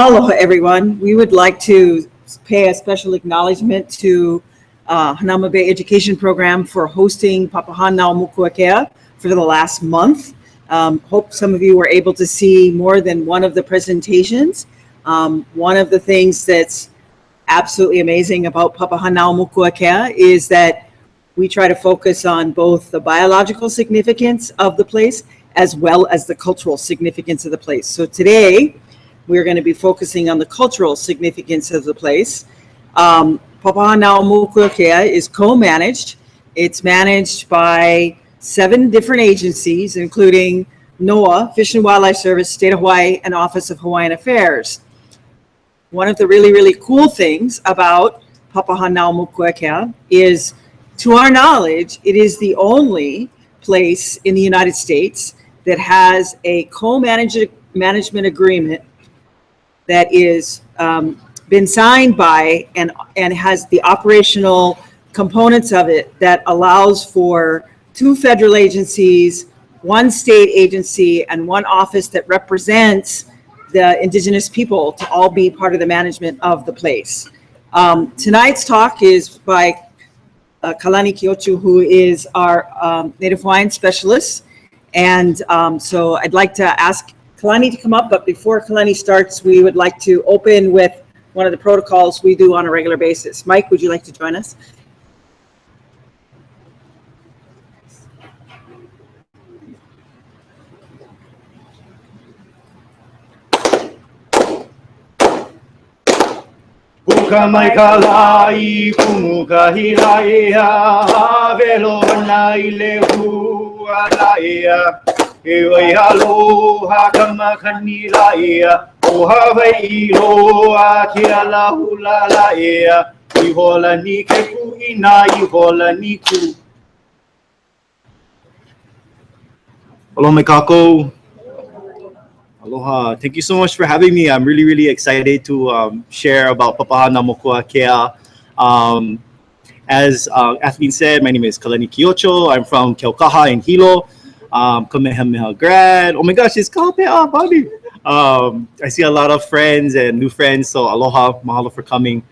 Aloha, everyone. We would like to pay a special acknowledgement to Hanauma Bay Education Program for hosting Papahānaumokuākea for the last month. Hope some of you were able to see more than one of the presentations. One of the things that's absolutely amazing about Papahānaumokuākea is that we try to focus on both the biological significance of the place as well as the cultural significance of the place. So today, we're going to be focusing on the cultural significance of the place. Papahānaumokuākea is co-managed. It's managed by 7 different agencies, including NOAA, Fish and Wildlife Service, State of Hawaii, and Office of Hawaiian Affairs. One of the really, really cool things about Papahānaumokuākea is, to our knowledge, it is the only place in the United States that has a co-management agreement that is been signed by and has the operational components of it that allows for 2 federal agencies, 1 state agency, and 1 office that represents the indigenous people to all be part of the management of the place. Tonight's talk is by Kalani Quiocho, who is our Native Hawaiian specialist. And so I'd like to ask Kalani to come up, but before Kalani starts, we would like to open with one of the protocols we do on a regular basis. Mike, would you like to join us? Mai kalai kumuka hilaia velo nai lehu alaia e aloha kama kanilaia o Hawai'i loa kia lahula laia I hola ni ke kuina I hola ni ku. Aloha mai kako. Aloha. Thank you so much for having me. I'm really excited to share about Papahānaumokuākea. As Athleen said, my name is Kalani Quiocho. I'm from Keaukaha in Hilo. Kamehameha grad. Oh my gosh, it's Kapea, buddy. I see a lot of friends and new friends, so aloha, mahalo for coming.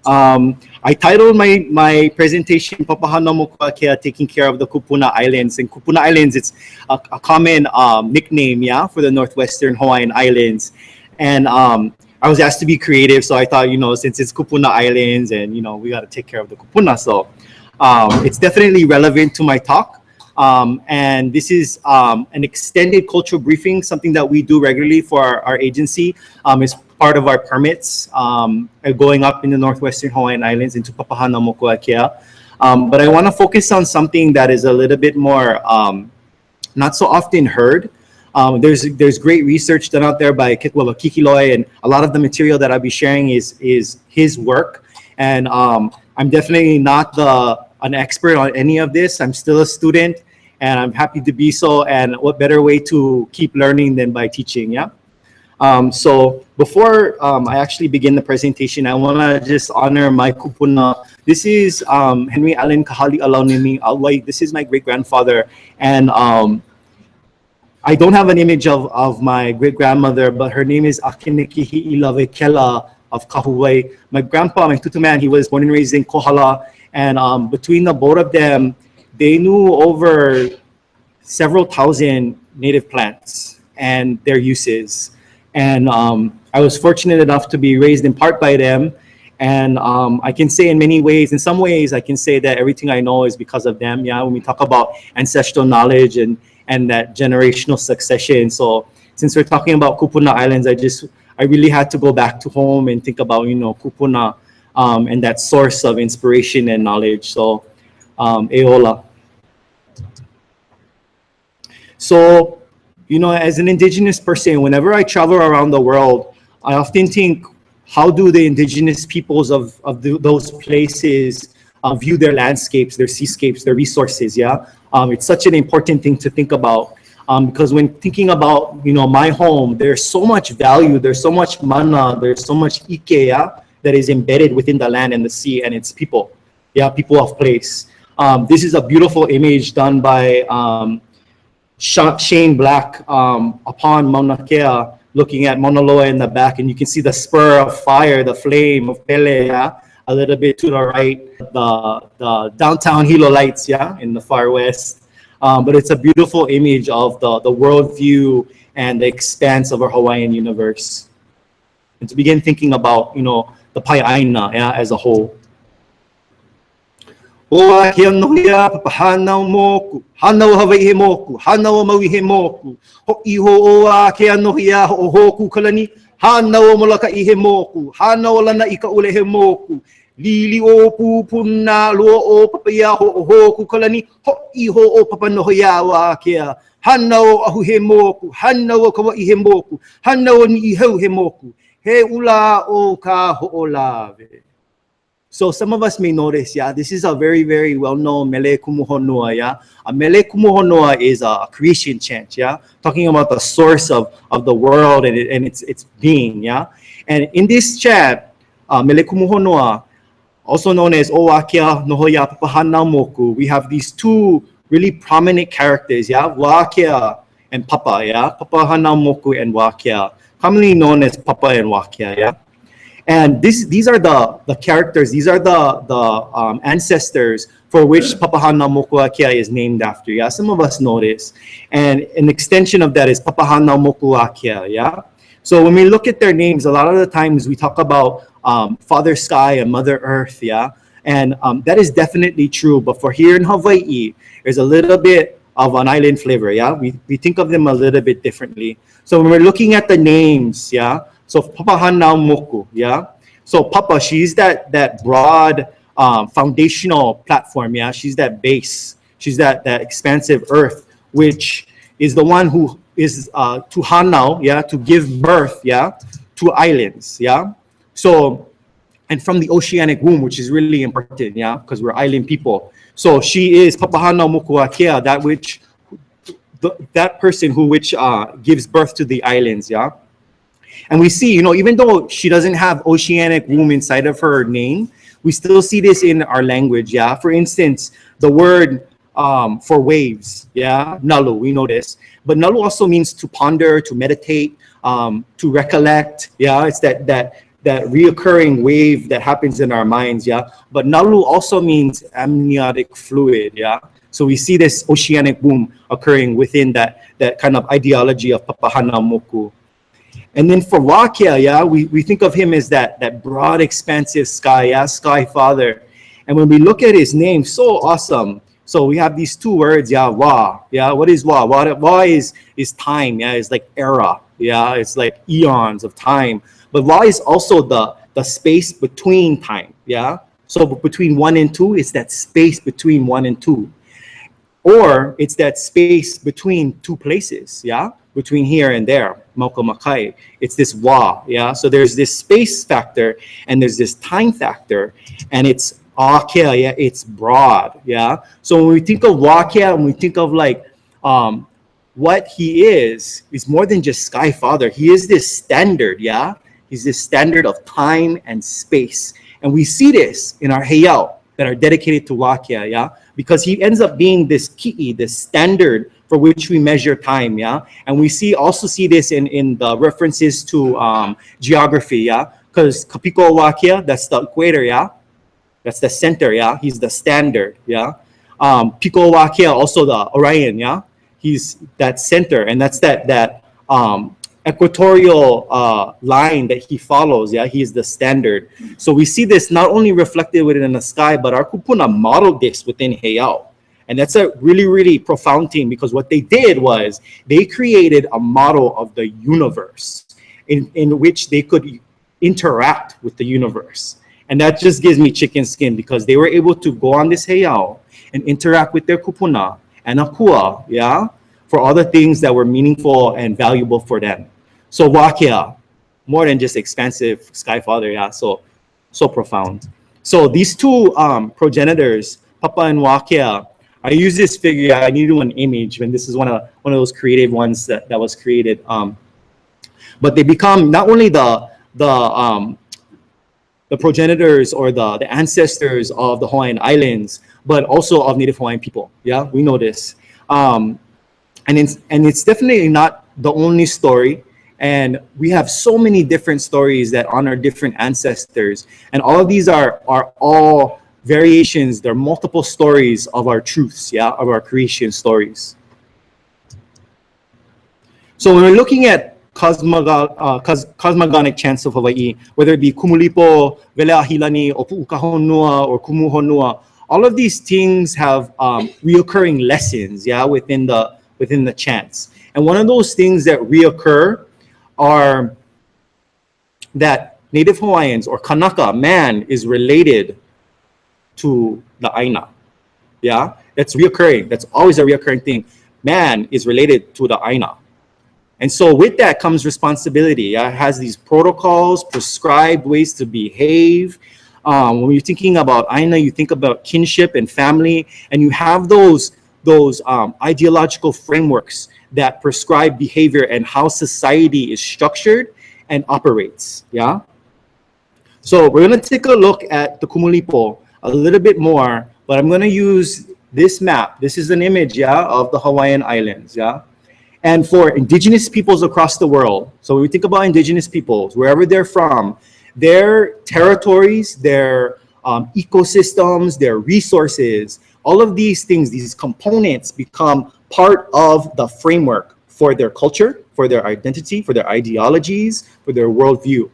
I titled my presentation Papahānaumokuākea, taking care of the Kūpuna Islands. And Kūpuna Islands, it's a common nickname, yeah, for the Northwestern Hawaiian Islands. And I was asked to be creative, so I thought, since it's Kūpuna Islands and, we got to take care of the Kūpuna. So it's definitely relevant to my talk. And this is an extended cultural briefing, something that we do regularly for our agency. It's part of our permits going up in the Northwestern Hawaiian Islands into Papahānaumokuākea. But I want to focus on something that is a little bit more not so often heard. There's great research done out there by Kikiloi, and a lot of the material that I'll be sharing is his work. And I'm definitely not an expert on any of this. I'm still a student, and I'm happy to be so. And what better way to keep learning than by teaching, yeah? So before I actually begin the presentation, I want to just honor my kupuna. This is Henry Allen Kahali Alaunimi Alwai. This is my great-grandfather. And I don't have an image of my great-grandmother, but her name is Akenekihi Ilavekela of Kahuai. My grandpa, my tutu man, he was born and raised in Kohala. And between the both of them, they knew over several thousand native plants and their uses. And I was fortunate enough to be raised in part by them. And I can say in many ways, in some ways, I can say that everything I know is because of them. Yeah, when we talk about ancestral knowledge and that generational succession. So since we're talking about Kūpuna Islands, I really had to go back to home and think about, Kūpuna and that source of inspiration and knowledge. So, eola. So, as an indigenous person, whenever I travel around the world, I often think, how do the indigenous peoples of those places view their landscapes, their seascapes, their resources, yeah? It's such an important thing to think about because when thinking about, my home, there's so much value, there's so much mana, there's so much ike, yeah, that is embedded within the land and the sea and its people, yeah, people of place. This is a beautiful image done by Shane Black upon Mauna Kea looking at Mauna Loa in the back, and you can see the spur of fire, the flame of Pele, yeah? A little bit to the right, the downtown Hilo lights, yeah, in the far west. But it's a beautiful image of the worldview and the expanse of our Hawaiian universe. And to begin thinking about, the Papahānaumokuākea, yeah, as a whole. Oa kia nohia Papahānaumokuākea, hanau Hawai'i moku, hanau Maui moku, ho'i ho'oa kia nohia ho'ohoku Kalani, hanau molaka he moku, hanau lana I ka ule he moku, lili o Kūpuna, lua o Papaya ho'ohoku Kalani, ho'i ho'o papanohia wa kia, hanau ahu he moku, hanau kawa'i he moku, hanau ni hau he moku, he ula o ka ho'olave. So some of us may notice, yeah, this is a very, very well-known mele kumuhonua, yeah. A mele kumuhonua is a creation chant, yeah, talking about the source of the world and its being, yeah. And in this chant, mele kumuhonua, also known as Oakea Nohoia Papahānaumoku, we have these two really prominent characters, yeah, Wakea and Papa, yeah, Papahānaumoku and Wakea, commonly known as Papa and Wakea, yeah. And these are the characters, these are the ancestors for which Papahānaumokuākea is named after, yeah? Some of us know this. And an extension of that is Papahānaumokuākea, yeah? So when we look at their names, a lot of the times we talk about Father Sky and Mother Earth, yeah? And that is definitely true, but for here in Hawaii, there's a little bit of an island flavor, yeah? We think of them a little bit differently. So when we're looking at the names, yeah? So Papahānaumoku, yeah. So Papa, she's that broad foundational platform, yeah. She's that base. She's that expansive earth, which is the one who is to hanau, yeah, to give birth, yeah, to islands, yeah. So, and from the oceanic womb, which is really important, yeah, because we're island people. So she is Papahānaumokuākea, that person who gives birth to the islands, yeah. And we see, even though she doesn't have oceanic womb inside of her name, we still see this in our language, yeah? For instance, the word for waves, yeah? Nalu, we know this. But nalu also means to ponder, to meditate, to recollect, yeah? It's that reoccurring wave that happens in our minds, yeah? But nalu also means amniotic fluid, yeah? So we see this oceanic womb occurring within that kind of ideology of Papahānaumoku. And then for Wakea, yeah, we think of him as that broad, expansive sky, yeah, Sky Father. And when we look at his name, so awesome. So we have these two words, yeah, Wa, yeah. What is Wa? Wa is time, yeah. It's like era, yeah. It's like eons of time. But Wa is also the space between time, yeah. So between 1 and 2, it's that space between 1 and 2. Or it's that space between two places, yeah? Between here and there, Mauka Makai. It's this Wa, yeah? So there's this space factor and there's this time factor, and it's Akea, yeah? It's broad, yeah? So when we think of Wakea and we think of like what he is more than just Sky Father. He is this standard, yeah? He's this standard of time and space. And we see this in our heiau that are dedicated to Wakea, yeah? Because he ends up being this ki'i, this standard for which we measure time, yeah? And we also see this in the references to geography, yeah? Because Kapiko Wakea, that's the equator, yeah? That's the center, yeah? He's the standard, yeah? Piko Wakea, also the Orion, yeah? He's that center, and that's that equatorial line that he follows, yeah? He is the standard. So we see this not only reflected within the sky, but our Kūpuna modeled this within heiau. And that's a really, really profound thing, because what they did was they created a model of the universe in which they could interact with the universe. And that just gives me chicken skin, because they were able to go on this heiau and interact with their Kūpuna and akua, yeah? For all the things that were meaningful and valuable for them. So Wakea, more than just expansive Sky Father, yeah, so profound. So these two progenitors, Papa and Wakea, I use this figure, I needed an image, and this is one of those creative ones that was created. But they become not only the progenitors or the ancestors of the Hawaiian Islands, but also of Native Hawaiian people. Yeah, we know this. And it's definitely not the only story. And we have so many different stories that honor different ancestors. And all of these are all variations. They're multiple stories of our truths, yeah, of our creation stories. So when we're looking at cosmogonic chants of Hawaii, whether it be Kumulipo, Veleahilani, or Pu'ukahonua, or Kumuhonua, all of these things have reoccurring lessons, yeah, within the chants. And one of those things that reoccur are that Native Hawaiians or Kanaka, man, is related to the Aina. Yeah, that's reoccurring. That's always a reoccurring thing. Man is related to the Aina. And so with that comes responsibility. Yeah? It has these protocols, prescribed ways to behave. When you're thinking about Aina, you think about kinship and family, and you have those ideological frameworks that prescribe behavior and how society is structured and operates. Yeah. So we're going to take a look at the Kumulipo a little bit more, but I'm going to use this map. This is an image, yeah, of the Hawaiian Islands. Yeah. And for indigenous peoples across the world, so when we think about indigenous peoples, wherever they're from, their territories, their ecosystems, their resources, all of these things, these components become part of the framework for their culture, for their identity, for their ideologies, for their worldview.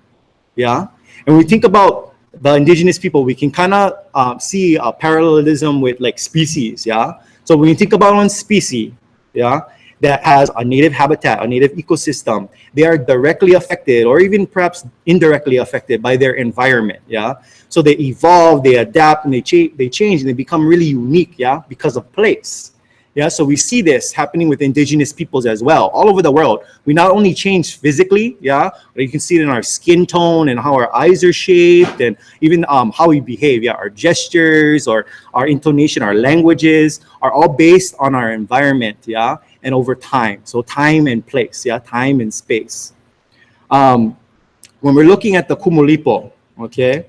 Yeah. And when we think about the indigenous people, we can kind of see a parallelism with like species. Yeah. So when you think about one species, yeah, that has a native habitat, a native ecosystem, they are directly affected or even perhaps indirectly affected by their environment, yeah? So they evolve, they adapt, and they change, and they become really unique, yeah, because of place. Yeah, so we see this happening with indigenous peoples as well, all over the world. We not only change physically, yeah, but you can see it in our skin tone and how our eyes are shaped, and even how we behave, yeah, our gestures or our intonation, our languages are all based on our environment, yeah, and over time. So time and place, yeah, time and space. When we're looking at the Kumulipo, okay,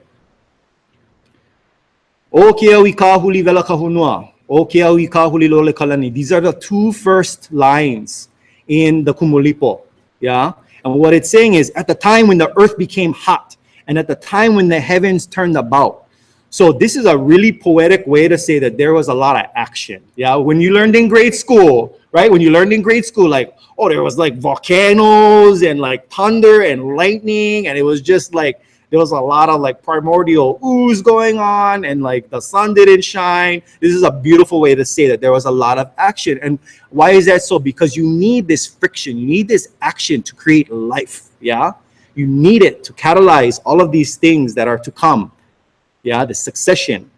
O keawi kahuli vela kahunua. O keawi kahuli lole kalani. These are the two first lines in the Kumulipo. Yeah. And what it's saying is at the time when the earth became hot and at the time when the heavens turned about. So this is a really poetic way to say that there was a lot of action. Yeah. When you learned in grade school, right? When you learned in grade school, like, oh, there was like volcanoes and like thunder and lightning. And it was just like, there was a lot of like primordial ooze going on and like the sun didn't shine. This is a beautiful way to say that there was a lot of action. And why is that so? Because you need this friction, you need this action to create life. Yeah. You need it to catalyze all of these things that are to come. Yeah. The succession.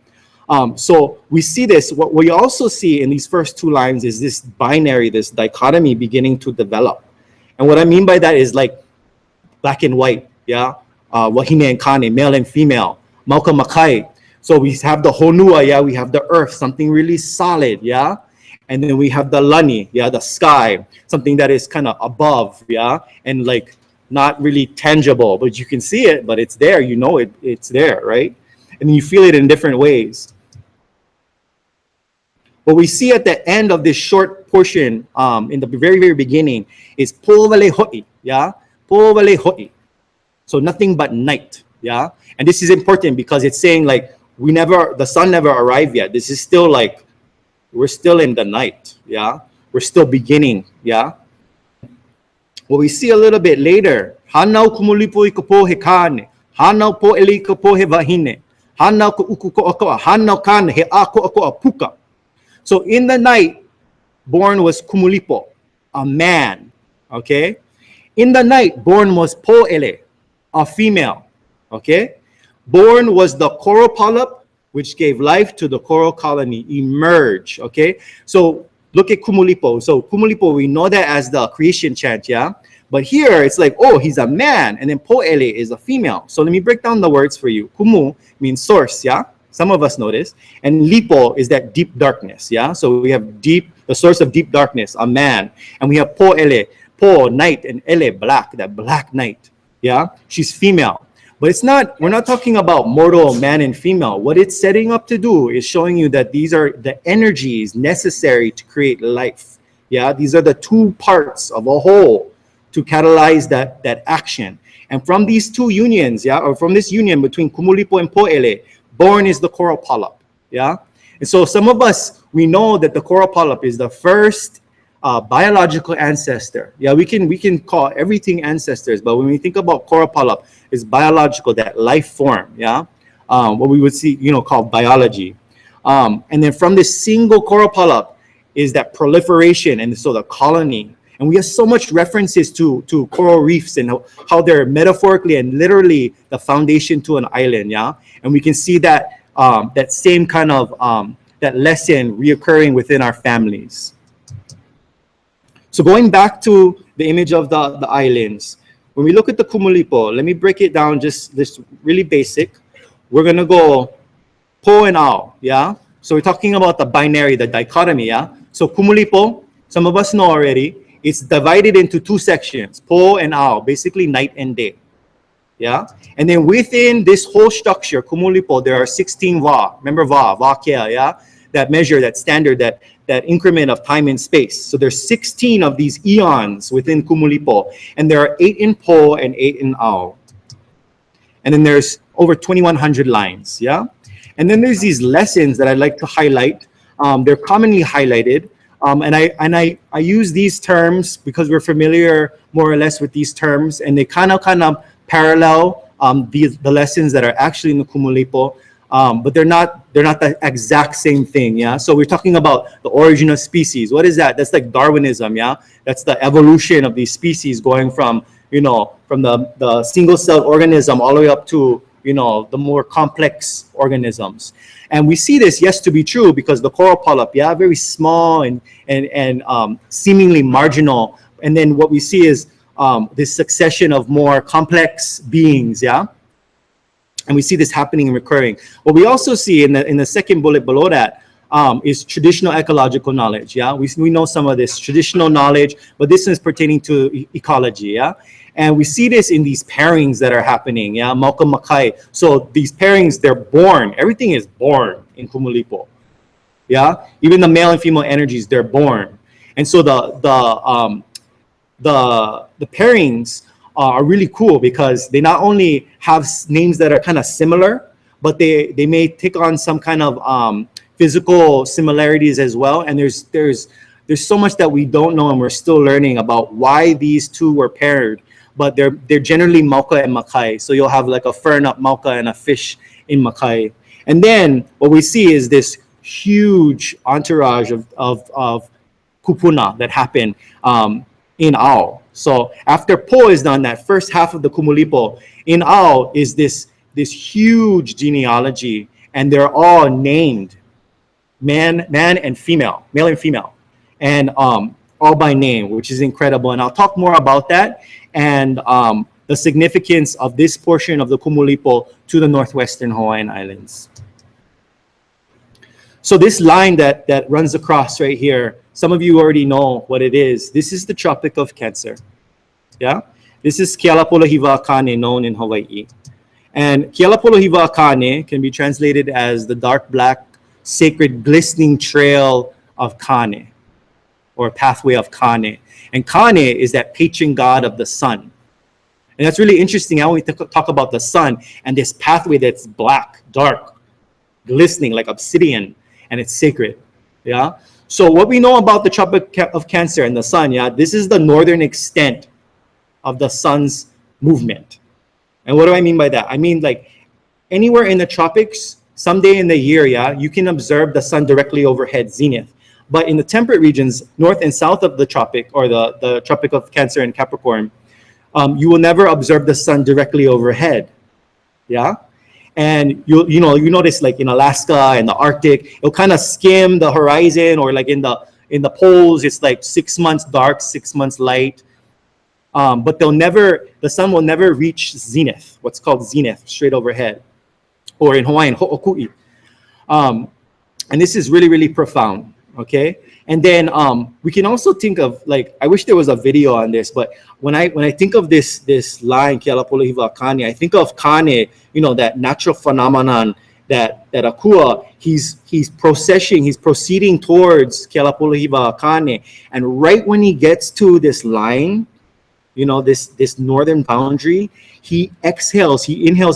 So we see this. What we also see in these first two lines is this binary, this dichotomy beginning to develop. And what I mean by that is like black and white. Yeah. Wahine and Kane, male and female, Mauka Makai. So we have the Honua, yeah, we have the earth, something really solid, yeah. And then we have the Lani, yeah, the sky, something that is kind of above, yeah, and like not really tangible, but you can see it, but it's there, you know it's there, right? And you feel it in different ways. What we see at the end of this short portion, in the very, very beginning, is Po Vale Hoi, yeah, Po Vale Hoi. So nothing but night, yeah? And this is important because it's saying like, the sun never arrived yet. This is still like, we're still in the night, yeah? We're still beginning, yeah? What we see a little bit later, Hanau kumulipo ikapo he kane, Hanau po ele ikapo he vahine, Hanau ko uku ko akoa, Hanau kane he ako akoa puka. So in the night, born was Kumulipo, a man, okay? In the night, born was Po ele, a female, okay? Born was the coral polyp, which gave life to the coral colony, emerge, okay? So look at Kumulipo. So Kumulipo, we know that as the creation chant, yeah? But here it's like, oh, he's a man, and then Po'ele is a female. So let me break down the words for you. Kumu means source, yeah? Some of us know this. And Lipo is that deep darkness, yeah? So we have the source of deep darkness, a man. And we have Po'ele, Po, night, and Ele, black, that black night. Yeah, she's female, but we're not talking about mortal man and female. What it's setting up to do is showing you that these are the energies necessary to create life. Yeah, these are the two parts of a whole to catalyze that action. And from these two unions, or from this union between Kumulipo and Po'ele, born is the coral polyp, And so some of us, we know that the coral polyp is the first biological ancestor. We can call everything ancestors, but when we think about coral polyp, it's biological, that life form, what we would see, called biology. And then from this single coral polyp is that proliferation, and so the colony. And we have so much references to coral reefs and how they're metaphorically and literally the foundation to an island, And we can see that that same kind of that lesson reoccurring within our families. So going back to the image of the islands, when we look at the Kumulipo, let me break it down just this really basic. We're gonna go po and ao, So we're talking about the binary, the dichotomy, So Kumulipo, some of us know already, it's divided into two sections, po and ao, basically night and day. And then within this whole structure, Kumulipo, there are 16 va. Remember va kea, That measure, that standard, that increment of time and space. So there's 16 of these eons within Kumulipo, and there are 8 in po and 8 in ao. And then there's over 2,100 lines, And then there's these lessons that I'd like to highlight. They're commonly highlighted. And I use these terms because we're familiar more or less with these terms, and they kind of parallel the lessons that are actually in the Kumulipo, but they're not the exact same thing. So we're talking about the origin of species. What is that? That's like Darwinism. That's the evolution of these species going from the single-celled organism all the way up to the more complex organisms. And we see this, yes, to be true, because the coral polyp, very small and seemingly marginal. And then what we see is this succession of more complex beings, And we see this happening and recurring. What we also see in the second bullet below that is traditional ecological knowledge, We know some of this traditional knowledge, but this is pertaining to ecology, And we see this in these pairings that are happening, Mauka Makai. So these pairings, they're born. Everything is born in Kumulipo, Even the male and female energies, they're born. And so the pairings are really cool because they not only have names that are kind of similar, but they may take on some kind of physical similarities as well. And there's so much that we don't know, and we're still learning about why these two were paired. But they're generally Mauka and Makai. So you'll have like a fern up Mauka and a fish in Makai. And then what we see is this huge entourage of Kūpuna that happened in ao. So after po is done, that first half of the Kumulipo, in ao is this huge genealogy, and they're all named man and female, male and female, and all by name, which is incredible. And I'll talk more about that and the significance of this portion of the Kumulipo to the northwestern Hawaiian Islands. So this line that runs across right here, some of you already know what it is. This is the Tropic of Cancer. This is Kealapolohiwa'akane, known in Hawaii. And Kealapolohiwa'akane can be translated as the dark black, sacred, glistening trail of Kane, or pathway of Kane. And Kane is that patron god of the sun. And that's really interesting how we talk about the sun and this pathway that's black, dark, glistening like obsidian, and it's sacred. So what we know about the Tropic of Cancer and the sun, this is the northern extent of the sun's movement. And what do I mean by that? I mean, like, anywhere in the tropics, someday in the year, you can observe the sun directly overhead, zenith. But in the temperate regions, north and south of the tropic, or the Tropic of Cancer and Capricorn, you will never observe the sun directly overhead. And you notice, like in Alaska and the Arctic, it'll kind of skim the horizon, or like in the poles, it's like 6 months dark, 6 months light. But the sun will never reach zenith, what's called zenith, straight overhead, or in Hawaiian, ho'okui. And this is really, really profound. Okay, and then we can also think of, like, I wish there was a video on this, but when I think of this line, Kealapolohiwa'akane, I think of Kane, that natural phenomenon that Akua, he's proceeding towards Kealapolohiwa'akane, and right when he gets to this line, this northern boundary, he inhales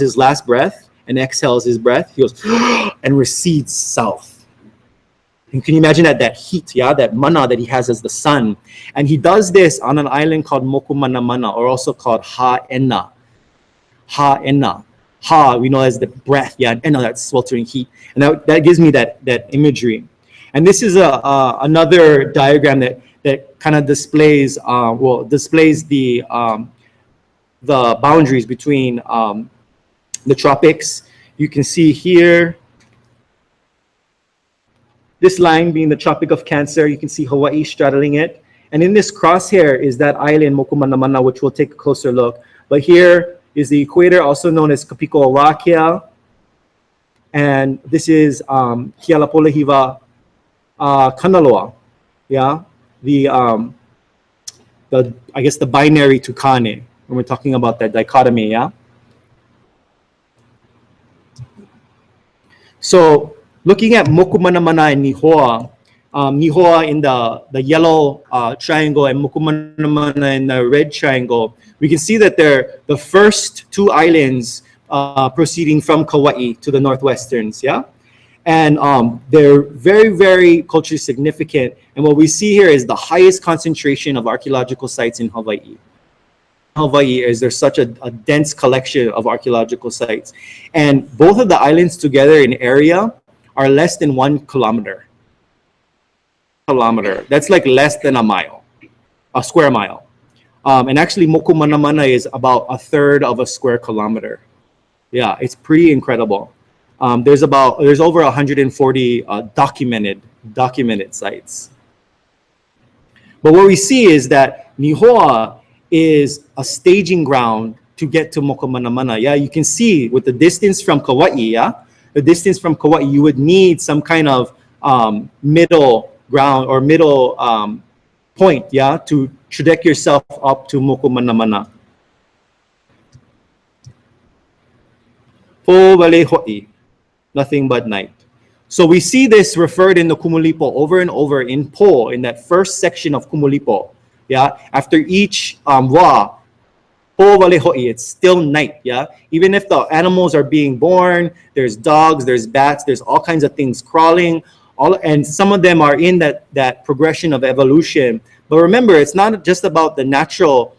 his last breath and exhales his breath. He goes and recedes south. And can you imagine that heat, that mana that he has as the sun? And he does this on an island called Mokumanamana, or also called Ha'ena. Ha'ena. Ha, we know as the breath, and Ena, that sweltering heat. And that gives me that imagery. And this is another diagram that kind of displays the boundaries between the tropics. You can see here this line being the Tropic of Cancer. You can see Hawaii straddling it. And in this crosshair is that island, Mokumanamana, which we'll take a closer look. But here is the equator, also known as Papahānaumokuākea. And this is Kealapolehiwa Kanaloa. The binary tukane, when we're talking about that dichotomy, So looking at Mokumanamana and Nihoa, Nihoa in the yellow triangle and Mokumanamana in the red triangle, we can see that they're the first two islands proceeding from Kauai to the northwesterns, And they're very, very culturally significant. And what we see here is the highest concentration of archaeological sites in Hawaii. There's such a dense collection of archaeological sites. And both of the islands together in area are less than 1 kilometer. That's like less than a square mile. And actually Mokumanamana is about 1/3 of a square kilometer. It's pretty incredible. There's over 140 documented sites. But what we see is that Nihoa is a staging ground to get to Mokumanamana. You can see with the distance from Kauai, the distance from Kauai, you would need some kind of middle ground or middle point, to traject yourself up to Mokumanamana. Po wale ho'i, nothing but night. So we see this referred in the Kumulipo over and over in Po, in that first section of Kumulipo. After each wa, po wale ho'i, it's still night. Even if the animals are being born, there's dogs, there's bats, there's all kinds of things crawling, and some of them are in that progression of evolution. But remember, it's not just about the natural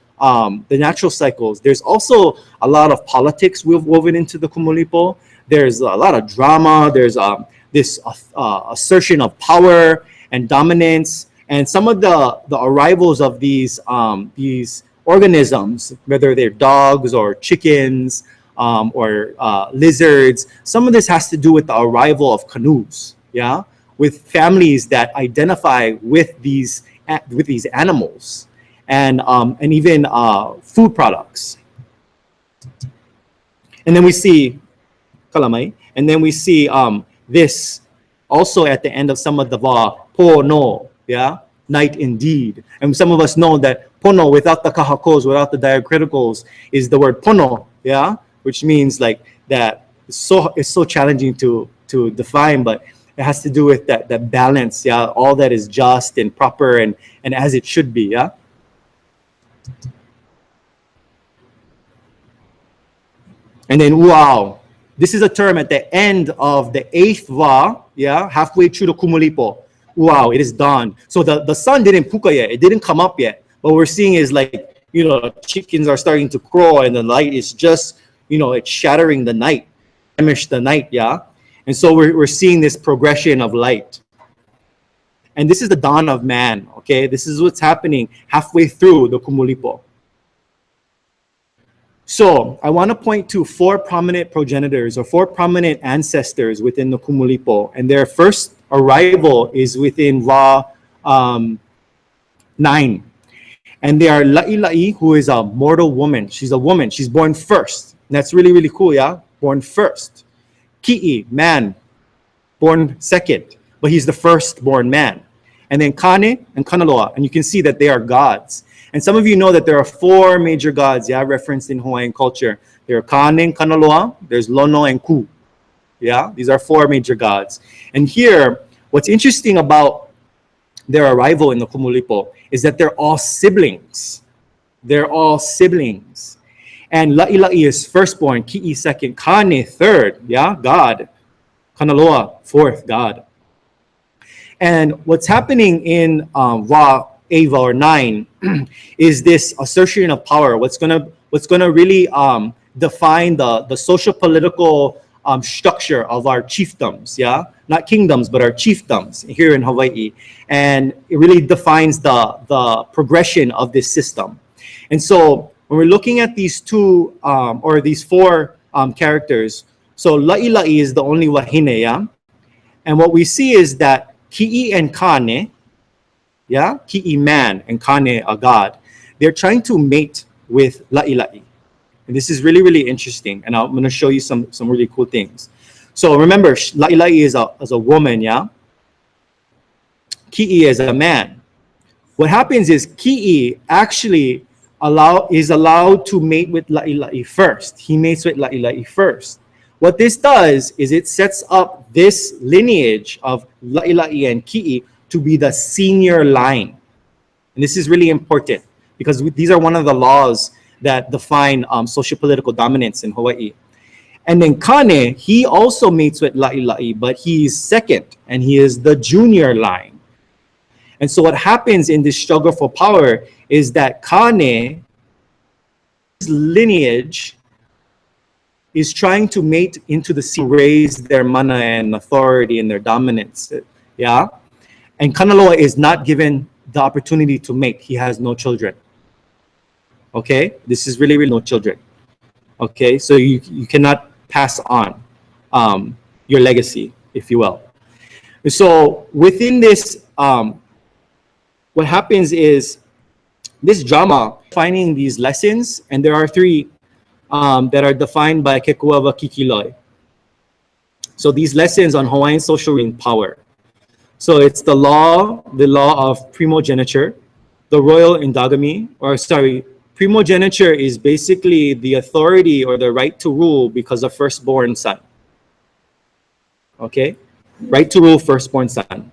cycles. There's also a lot of politics woven into the Kumulipo. There's a lot of drama. There's this assertion of power and dominance. And some of the arrivals of these organisms, whether they're dogs or chickens or lizards, some of this has to do with the arrival of canoes, with families that identify with these animals, and even food products. And then we see kalamai, and then we see this also at the end of some of the pono, night indeed. And some of us know that pono without the kahakos, without the diacriticals, is the word pono, which means like that. It's so challenging to define, but it has to do with that balance, all that is just and proper and as it should be, And then wow, this is a term at the end of the 8th wa, halfway through the Kumulipo. Wow, it is dawn. So the sun didn't puka yet, it didn't come up yet. What we're seeing is like, chickens are starting to crow and the light is just, it's shattering the night, blemish the night, And so we're seeing this progression of light. And this is the dawn of man, okay? This is what's happening halfway through the Kumulipo. So I want to point to 4 prominent progenitors or 4 prominent ancestors within the Kumulipo. And their first arrival is within Wa 9. And they are La'ila'i, who is a mortal woman. She's a woman. She's born first. And that's really, really cool, Born first. Ki'i, man, born second. But he's the firstborn man. And then Kane and Kanaloa. And you can see that they are gods. And some of you know that there are 4 major gods, referenced in Hawaiian culture. There are Kane, Kanaloa, there's Lono, and Ku. These are 4 major gods. And here, what's interesting about their arrival in the Kumulipo is that they're all siblings. They're all siblings. And La'ila'i is firstborn, Ki'i second, Kane third, yeah, God. Kanaloa, fourth, God. And what's happening in Wa Ava or 9 is this assertion of power. What's gonna really define the social political structure of our chiefdoms, yeah, not kingdoms, but our chiefdoms here in Hawaii, and it really defines the progression of this system. And so when we're looking at these two or these four characters, so La'ila'i is the only wahine, yeah, and what we see is that Ki'i and Kane, yeah, Ki'i man and Kane a god, they're trying to mate with La'ila'i. And this is really, really interesting. And I'm going to show you some really cool things. So remember, La'ila'i is a woman, yeah? Ki'i is a man. What happens is Ki'i actually is allowed to mate with La'ila'i first. He mates with La'ila'i first. What this does is it sets up this lineage of La'ila'i and Ki'i to be the senior line. And this is really important because these are one of the laws that define socio-political dominance in Hawaii. And then Kane, he also mates with La'ila'i, but he's second and he is the junior line. And so what happens in this struggle for power is that Kane's lineage is trying to mate into the sea, raise their mana and authority and their dominance, yeah? And Kanaloa is not given the opportunity to mate. He has no children, okay? This is really, really no children, okay? So you cannot pass on your legacy, if you will. So within this, what happens is this drama, finding these lessons, and there are three that are defined by Kekuawa Kikiloi. So these lessons on Hawaiian social power. So it's the law of primogeniture, the royal endogamy, primogeniture is basically the authority or the right to rule because of firstborn son. Okay? Right to rule firstborn son.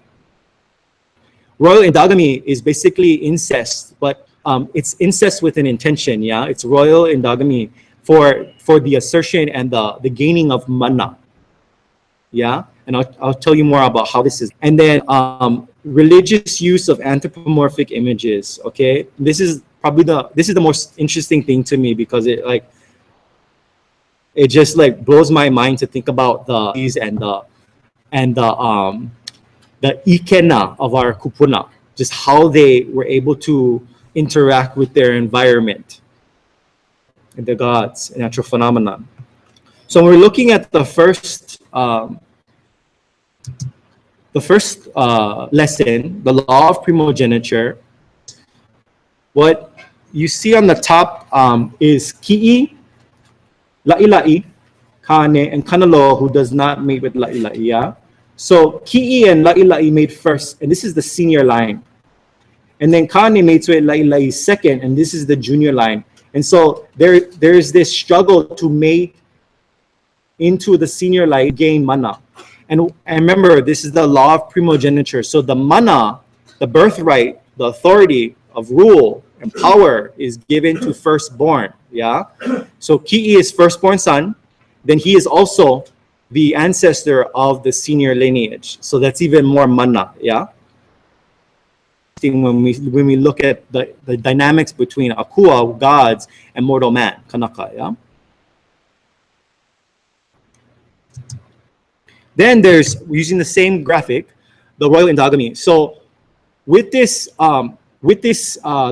Royal endogamy is basically incest, but it's incest with an intention, yeah? It's royal endogamy for the assertion and the gaining of mana, yeah? And I'll tell you more about how this is. And then religious use of anthropomorphic images, okay? This is probably the most interesting thing to me because it just like blows my mind to think about the ikena of our Kūpuna, just how they were able to interact with their environment, and the gods, and natural phenomenon. So we're looking at the first lesson, the law of primogeniture. What you see on the top is Ki'i, La'ila'i, Kane, and Kanaloa, who does not mate with La'ila'i, yeah? So Ki'i and La'ila'i mate first, and this is the senior line. And then Kane mates with La'ila'i second, and this is the junior line. And so there's this struggle to mate into the senior line, gain mana. And remember, this is the law of primogeniture. So the mana, the birthright, the authority of rule and power is given to firstborn, yeah? So Ki'i is firstborn son, then he is also the ancestor of the senior lineage. So that's even more mana, yeah? When we look at the dynamics between Akua, gods, and mortal man, Kanaka, yeah? Then there's, using the same graphic, the royal endogamy. So with this, the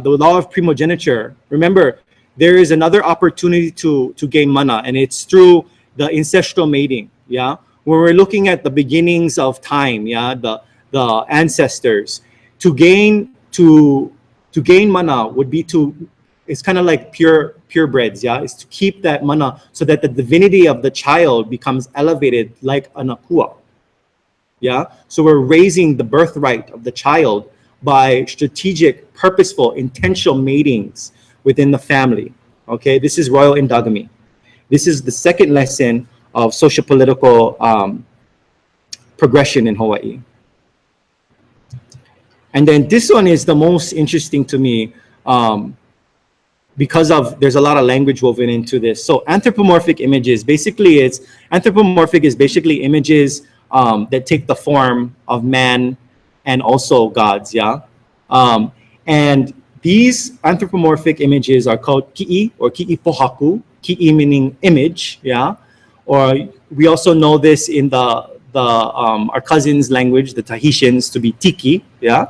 law of primogeniture, remember, there is another opportunity to gain mana, and it's through the ancestral mating, yeah? When we're looking at the beginnings of time, yeah, the ancestors, to gain mana would be it's kind of like purebreds, yeah? It's to keep that mana so that the divinity of the child becomes elevated like an akua, yeah? So we're raising the birthright of the child by strategic, purposeful, intentional matings within the family, okay? This is royal endogamy. This is the second lesson of socio-political progression in Hawaii. And then this one is the most interesting to me. because of there's a lot of language woven into this. So anthropomorphic images, basically anthropomorphic is basically images that take the form of man and also gods, yeah? And these anthropomorphic images are called ki'i or ki'i ki'i meaning image, yeah? Or we also know this in our cousin's language, the Tahitians, to be tiki, yeah?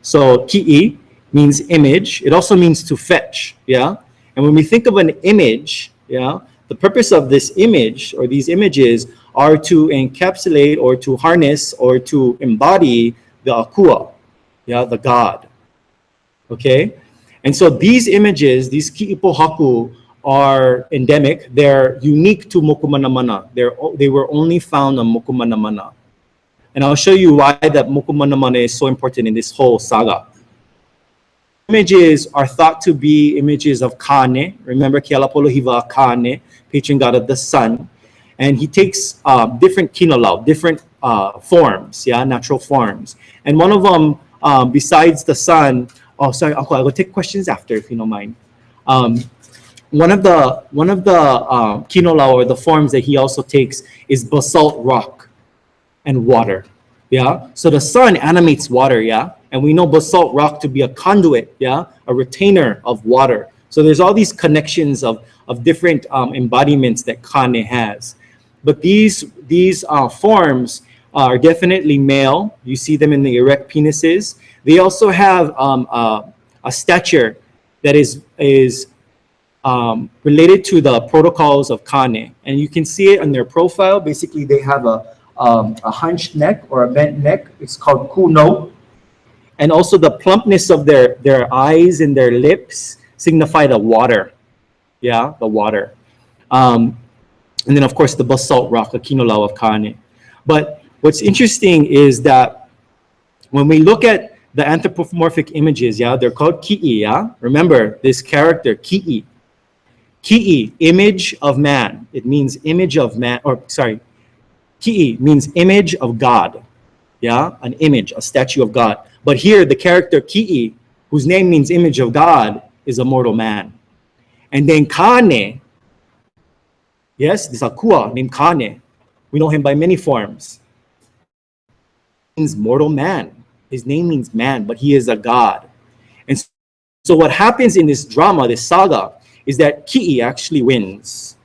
So ki'i means image. It also means to fetch, yeah? And when we think of an image, yeah, the purpose of this image or these images are to encapsulate or to harness or to embody the akua, yeah, the god, okay? And so these images, these ki'ipohaku, are endemic. They're unique to Mokumanamana. They were only found on Mokumanamana. And I'll show you why that Mokumanamana is so important in this whole saga. Images are thought to be images of Kane. Remember, Kealapolohiva Kane, patron god of the sun. And he takes different kinolau, different forms, yeah, natural forms. And one of them, besides the sun, oh, sorry, Uncle, I will take questions after if you don't mind. One of the kinolau or the forms that he also takes is basalt rock and water, yeah? So the sun animates water, yeah? And we know basalt rock to be a conduit, yeah? A retainer of water. So there's all these connections of different embodiments that Kane has. But these forms are definitely male. You see them in the erect penises. They also have a stature that is related to the protocols of Kane. And you can see it on their profile. Basically, they have a hunched neck or a bent neck. It's called kuno. And also the plumpness of their eyes and their lips signify the water. Yeah, the water. And then, of course, the basalt rock, the kinolau of Kane. But what's interesting is that when we look at the anthropomorphic images, yeah, they're called ki'i, yeah? Remember, this character, ki'i. Ki'i, image of man. It means image of man, or sorry, ki'i means image of God. Yeah, an image, a statue of God. But here, the character ki'i, whose name means image of God, is a mortal man. And then Kane, yes, this akua named Kane. We know him by many forms. He means mortal man. His name means man, but he is a god. And so what happens in this drama, this saga, is that ki'i actually wins.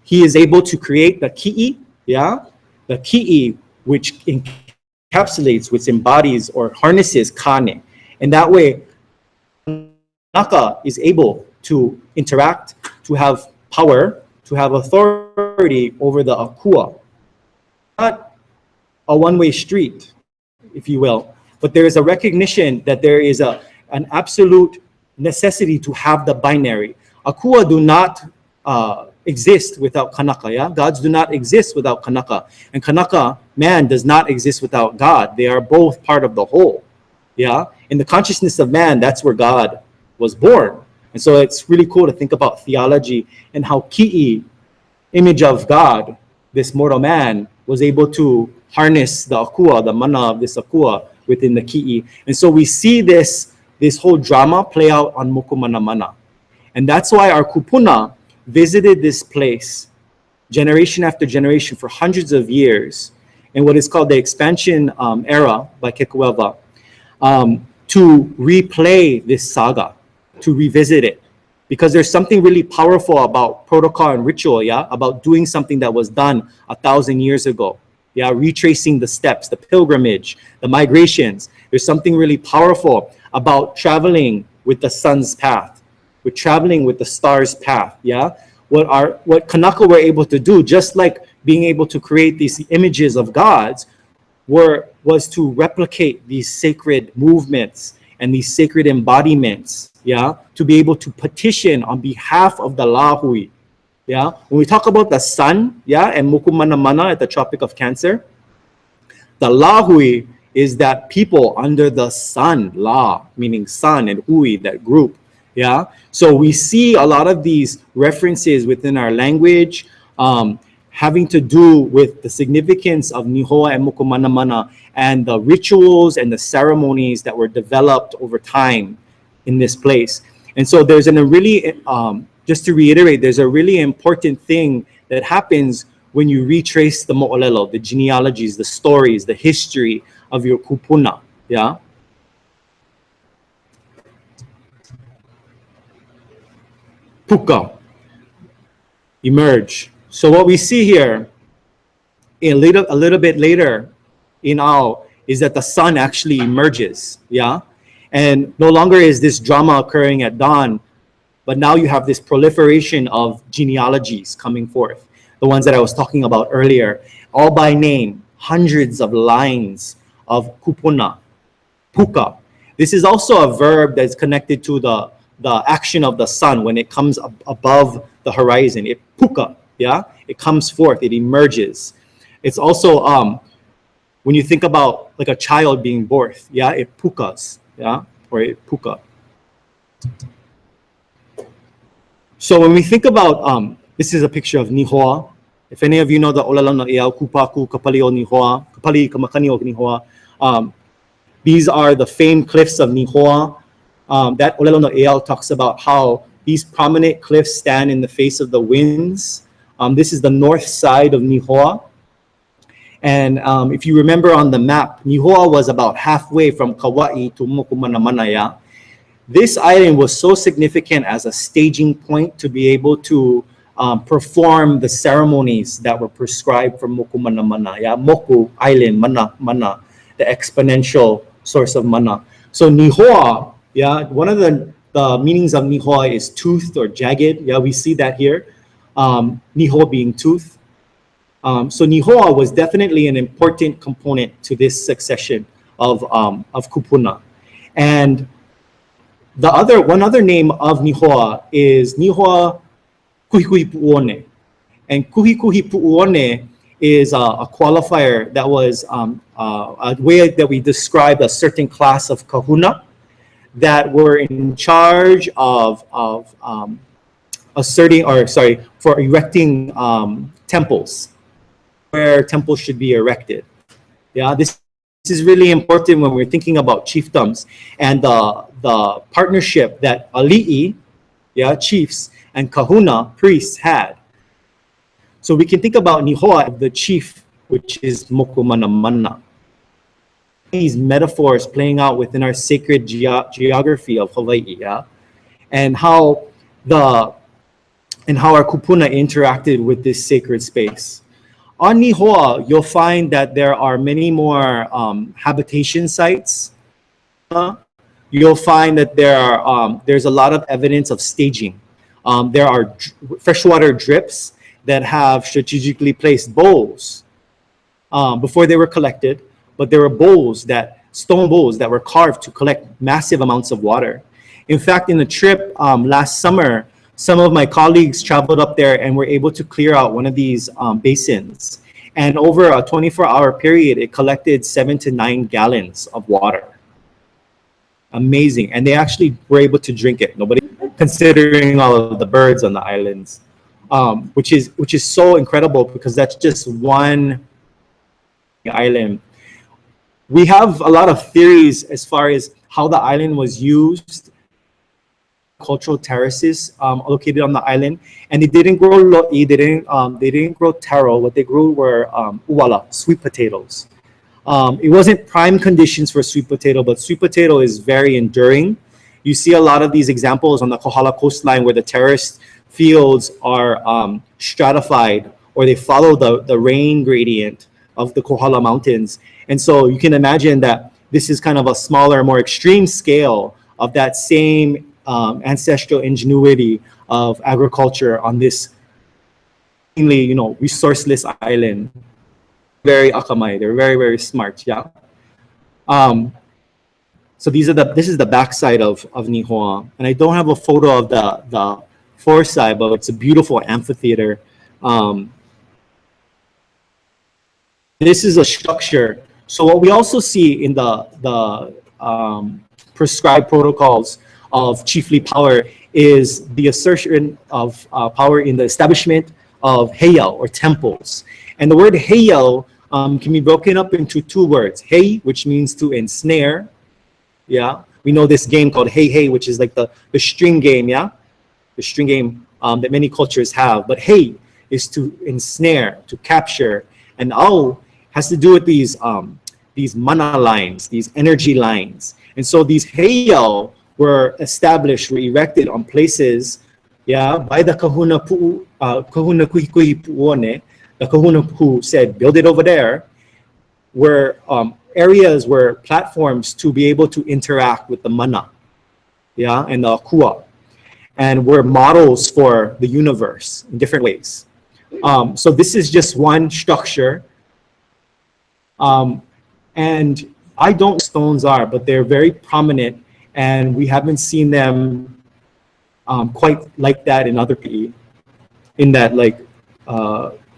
He is able to create the ki'i, yeah? The ki'i which encapsulates, which embodies or harnesses Kane. And that way, Naka is able to interact, to have power, to have authority over the akua. Not a one-way street, if you will, but there is a recognition that there is an absolute necessity to have the binary. Akua do not exist without Kanaka, yeah? Gods do not exist without Kanaka. And Kanaka, man, does not exist without God. They are both part of the whole, yeah? In the consciousness of man, that's where God was born. And so it's really cool to think about theology and how ki'i, image of God, this mortal man, was able to harness the akua, the mana of this akua within the ki'i. And so we see this whole drama play out on Mokumanamana. And that's why our Kūpuna visited this place generation after generation for hundreds of years in what is called the expansion era by Kekuewa, to replay this saga, to revisit it. Because there's something really powerful about protocol and ritual, yeah? About doing something that was done 1,000 years ago. Yeah, retracing the steps, the pilgrimage, the migrations. There's something really powerful about traveling with the sun's path. We're traveling with the star's path, yeah? What Kanaka were able to do, just like being able to create these images of gods, was to replicate these sacred movements and these sacred embodiments, yeah? To be able to petition on behalf of the Lahui, yeah? When we talk about the sun, yeah, and Mokumanamana at the Tropic of Cancer, the Lahui is that people under the sun, La, meaning sun, and Hui, that group, yeah? So we see a lot of these references within our language having to do with the significance of Nihoa and Mokumanamana and the rituals and the ceremonies that were developed over time in this place. And so there's a really, just to reiterate, there's a really important thing that happens when you retrace the mo'olelo, the genealogies, the stories, the history of your kupuna, yeah? Puka, emerge. So what we see here, a little bit later in Ao, is that the sun actually emerges, yeah? And no longer is this drama occurring at dawn, but now you have this proliferation of genealogies coming forth. The ones that I was talking about earlier, all by name, hundreds of lines of kupuna, puka. This is also a verb that's connected to the action of the sun when it comes above the horizon. It puka, yeah? It comes forth, it emerges. It's also, when you think about like a child being born, yeah, it pukas, yeah, or it puka. So when we think about, this is a picture of Nihoa. If any of you know the Olalang na Iao, Kupaku, Kapali o Nihoa, Kapali Kamakani o Nihoa, these are the famed cliffs of Nihoa. That Olalang na Iao talks about how these prominent cliffs stand in the face of the winds. This is the north side of Nihoa. And if you remember on the map, Nihoa was about halfway from Kauai to Mokumanamanaya. This island was so significant as a staging point to be able to perform the ceremonies that were prescribed for Mokumanamanaya. Moku, island, mana, the exponential source of mana. So Nihoa, yeah, one of the meanings of Nihoa is toothed or jagged. Yeah, we see that here. Niho being tooth. So Nihoa was definitely an important component to this succession of kupuna. And one other name of Nihoa is Nihoa Kuhikuhipu'one. And Kuhikuhipu'one is a qualifier that was a way that we describe a certain class of kahuna that were in charge of for erecting temples, where temples should be erected. Yeah, this is really important when we're thinking about chiefdoms and the partnership that ali'i, yeah, chiefs, and kahuna, priests, had. So we can think about Nihoa, the chief, which is Mokumanamana. These metaphors playing out within our sacred geography of Hawaii, yeah, and how our kupuna interacted with this sacred space. On Nihoa, you'll find that there are many more habitation sites. You'll find that there's a lot of evidence of staging. There are freshwater drips that have strategically placed bowls before they were collected, but there were stone bowls that were carved to collect massive amounts of water. In fact, in the trip last summer, some of my colleagues traveled up there and were able to clear out one of these basins. And over a 24-hour period, it collected 7 to 9 gallons of water. Amazing. And they actually were able to drink it. Nobody, considering all of the birds on the islands, which is so incredible because that's just one island. We have a lot of theories as far as how the island was used. Cultural terraces located on the island, and they didn't grow lo'i, they didn't grow taro. What they grew were uwala, sweet potatoes. It wasn't prime conditions for sweet potato, but sweet potato is very enduring. You see a lot of these examples on the Kohala coastline where the terraced fields are stratified, or they follow the rain gradient of the Kohala mountains. And so you can imagine that this is kind of a smaller, more extreme scale of that same ancestral ingenuity of agriculture on this mainly, resourceless island. Very akamai, they're very, very smart, yeah. So this is the backside of Nihoa, and I don't have a photo of the foreside, but it's a beautiful amphitheater. This is a structure. So what we also see in the prescribed protocols of chiefly power is the assertion of power in the establishment of heiau, or temples. And the word heiau can be broken up into two words. Hei, which means to ensnare, yeah, We know this game called Hey Hey, which is like the string game, yeah? The string game that many cultures have. But Hey is to ensnare, to capture. And Au has to do with these mana lines, these energy lines. And so these heiau were established, were erected on places, yeah, by the kahuna kuhikuhi puone, the kahuna who said, build it over there, were areas, were platforms to be able to interact with the mana, yeah, and the akua, and were models for the universe in different ways. So this is just one structure. And I don't know what stones are, but they're very prominent, and we haven't seen them quite like that in other PE, in that like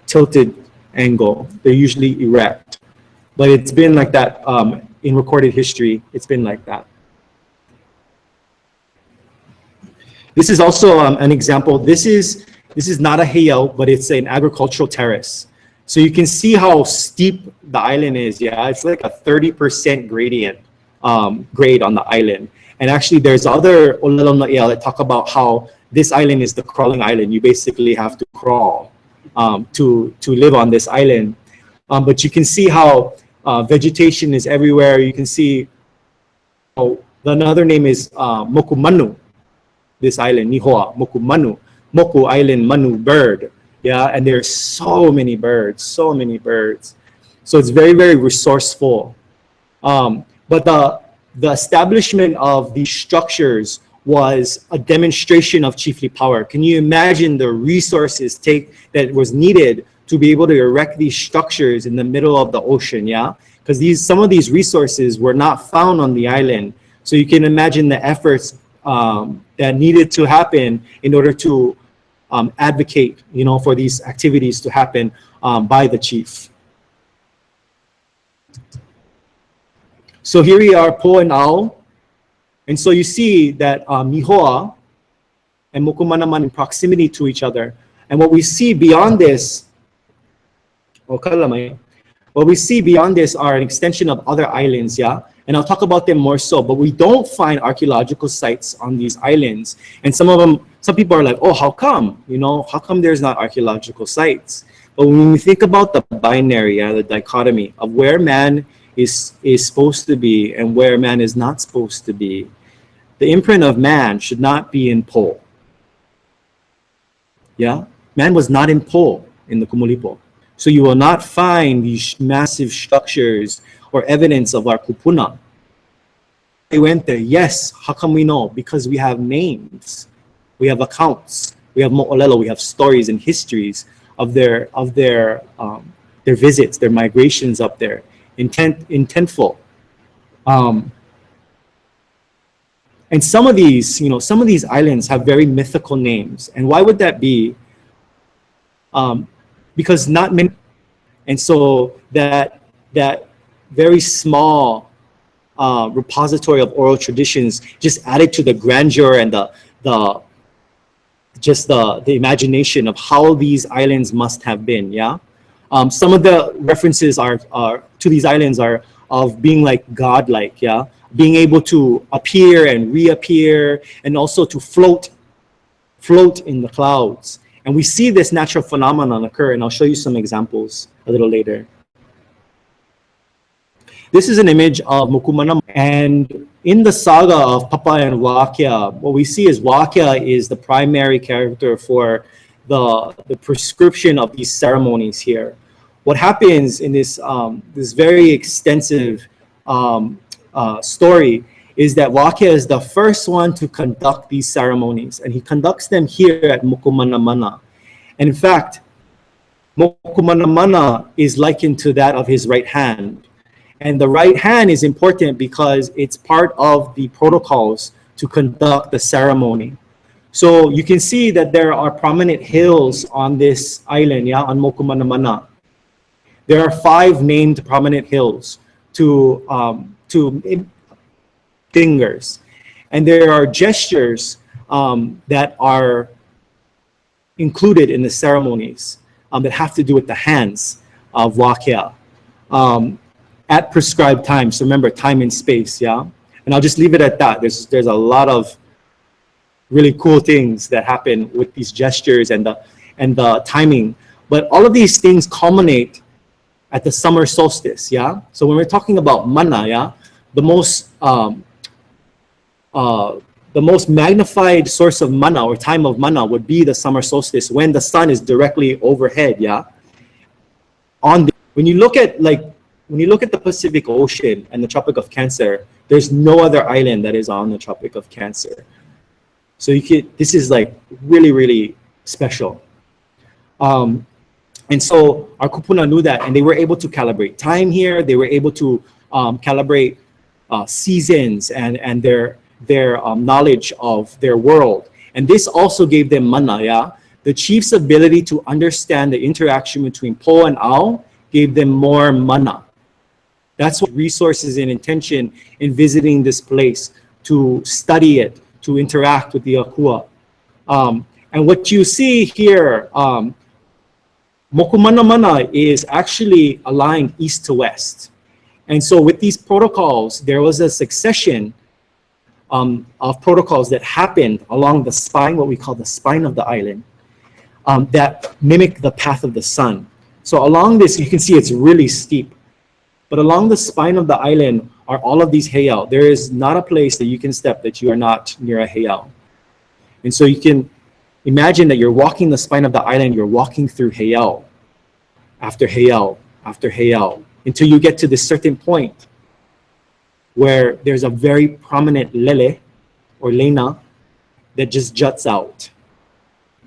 tilted angle. They're usually erect, but it's been like that in recorded history. It's been like that. This is also an example. This is not a heiau, but it's an agricultural terrace. So you can see how steep the island is. Yeah, it's like a 30% gradient grade on the island. And actually, there's other olelo na'iau that talk about how this island is the crawling island. You basically have to crawl to live on this island. But you can see how vegetation is everywhere. You can see, another name is Moku Manu, this island, Nihoa, Moku Manu. Moku island, Manu, bird. Yeah, and there's so many birds. So it's very, very resourceful. But the establishment of these structures was a demonstration of chiefly power. Can you imagine the resources that was needed to be able to erect these structures in the middle of the ocean? Yeah, because some of these resources were not found on the island. So you can imagine the efforts that needed to happen in order to advocate, for these activities to happen by the chief. So here we are, Po and Au. And so you see that Nihoa and Mokumanaman in proximity to each other. And what we see beyond this, what we see beyond this are an extension of other islands, yeah? And I'll talk about them more so, but we don't find archaeological sites on these islands. And some people are like, oh, how come? How come there's not archaeological sites? But when we think about the binary, the dichotomy of where man is supposed to be and where man is not supposed to be, the imprint of man should not be in Po. Yeah? Man was not in Po in the Kumulipo. So you will not find these massive structures or evidence of our Kūpuna. They went there. Yes, how come we know? Because we have names, we have accounts, we have mo'olelo, we have stories and histories of their visits, their migrations up there, intentful. And some of these islands have very mythical names. And why would that be? Because not many, and so that very small repository of oral traditions just added to the grandeur and the imagination of how these islands must have been. Yeah, some of the references are to these islands are of being like godlike. Yeah, being able to appear and reappear, and also to float in the clouds. And we see this natural phenomenon occur, and I'll show you some examples a little later. This is an image of Mokumana, and in the saga of Papahānaumokuākea, what we see is Wakea is the primary character for the prescription of these ceremonies here. What happens in this very extensive story is that Wakea is the first one to conduct these ceremonies, and he conducts them here at Mokumanamana. And in fact, Mokumanamana is likened to that of his right hand. And the right hand is important because it's part of the protocols to conduct the ceremony. So you can see that there are prominent hills on this island, yeah, on Mokumanamana. There are 5 named prominent hills to fingers, and there are gestures that are included in the ceremonies that have to do with the hands of Wakea at prescribed times. So remember, time and space, yeah. And I'll just leave it at that. There's a lot of really cool things that happen with these gestures and the timing. But all of these things culminate at the summer solstice, yeah? So when we're talking about mana, yeah, the most magnified source of mana or time of mana would be the summer solstice when the sun is directly overhead, yeah? When you look at the Pacific Ocean and the Tropic of Cancer, there's no other island that is on the Tropic of Cancer. So this is like really, really special. And so our kupuna knew that, and they were able to calibrate time here. They were able to calibrate seasons and their knowledge of their world. And this also gave them mana, yeah? The chief's ability to understand the interaction between po and ao gave them more mana. That's what resources and intention in visiting this place, to study it, to interact with the akua. And what you see here, Mokumana Mana is actually aligned east to west. And so with these protocols, there was a succession of protocols that happened along the spine, what we call the spine of the island, that mimic the path of the sun. So along this, you can see it's really steep. But along the spine of the island are all of these heiau. There is not a place that you can step that you are not near a heiau. And so you can imagine that you're walking the spine of the island, you're walking through heiau, after heiau, after heiau, until you get to this certain point where there's a very prominent lele, or lena, that just juts out.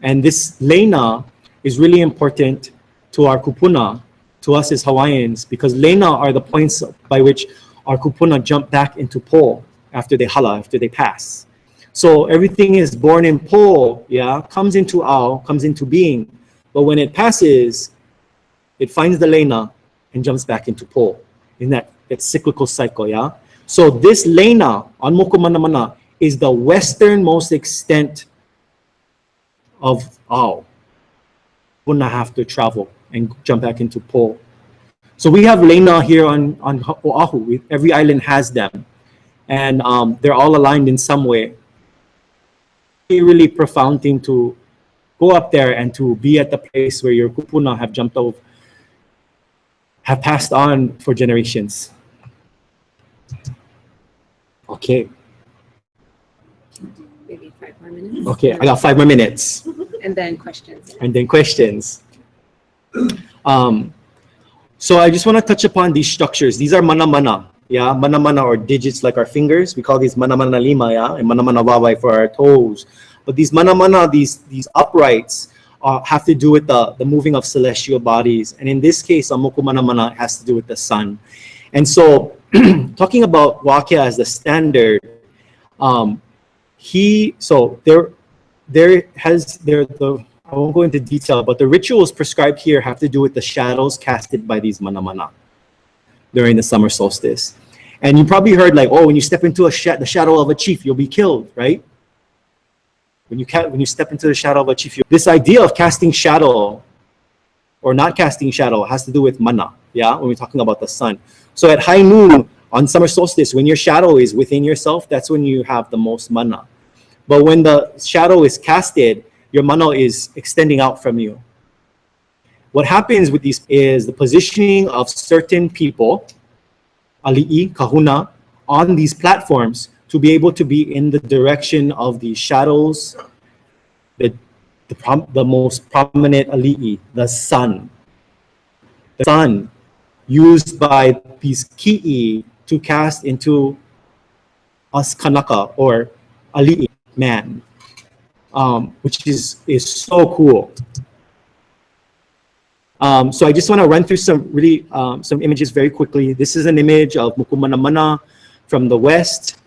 And this lena is really important to our kupuna, to us as Hawaiians, because lena are the points by which our kupuna jump back into po after they hala, after they pass. So everything is born in po, yeah, comes into ao, comes into being. But when it passes, it finds the lena and jumps back into po in that cyclical cycle, yeah? So this lena on Mokumana Mana is the westernmost extent of ao. Wouldn't have to travel and jump back into po. So we have lena here on Oahu. Every island has them. And they're all aligned in some way. Really profound thing to go up there and to be at the place where your kupuna have jumped over, have passed on for generations. Okay. Maybe 5 more minutes. Okay, I got 5 more minutes. And then questions. And then questions. So I just want to touch upon these structures. These are mana-mana. Yeah, mana-mana, or digits like our fingers. We call these mana-mana lima, yeah, and mana-mana wawai for our toes. But these mana-mana, these uprights, have to do with the moving of celestial bodies. And in this case, Mokumana-mana has to do with the sun. And so, talking about Wakea as the standard, I won't go into detail, but the rituals prescribed here have to do with the shadows casted by these mana-mana during the summer solstice. And you probably heard like, oh, when you step into the shadow of a chief, you'll be killed, right? When you step into the shadow of a chief, this idea of casting shadow or not casting shadow has to do with mana, yeah, when we're talking about the sun. So at high noon on summer solstice, when your shadow is within yourself, that's when you have the most mana. But when the shadow is casted, your mana is extending out from you. What happens with these is the positioning of certain people, ali'i, kahuna, on these platforms to be able to be in the direction of the shadows, the most prominent ali'i, the sun. The sun used by these ki'i to cast into us kanaka, or ali'i, man, which is so cool. So I just want to run through some images very quickly. This is an image of Mokumana Mana from the west.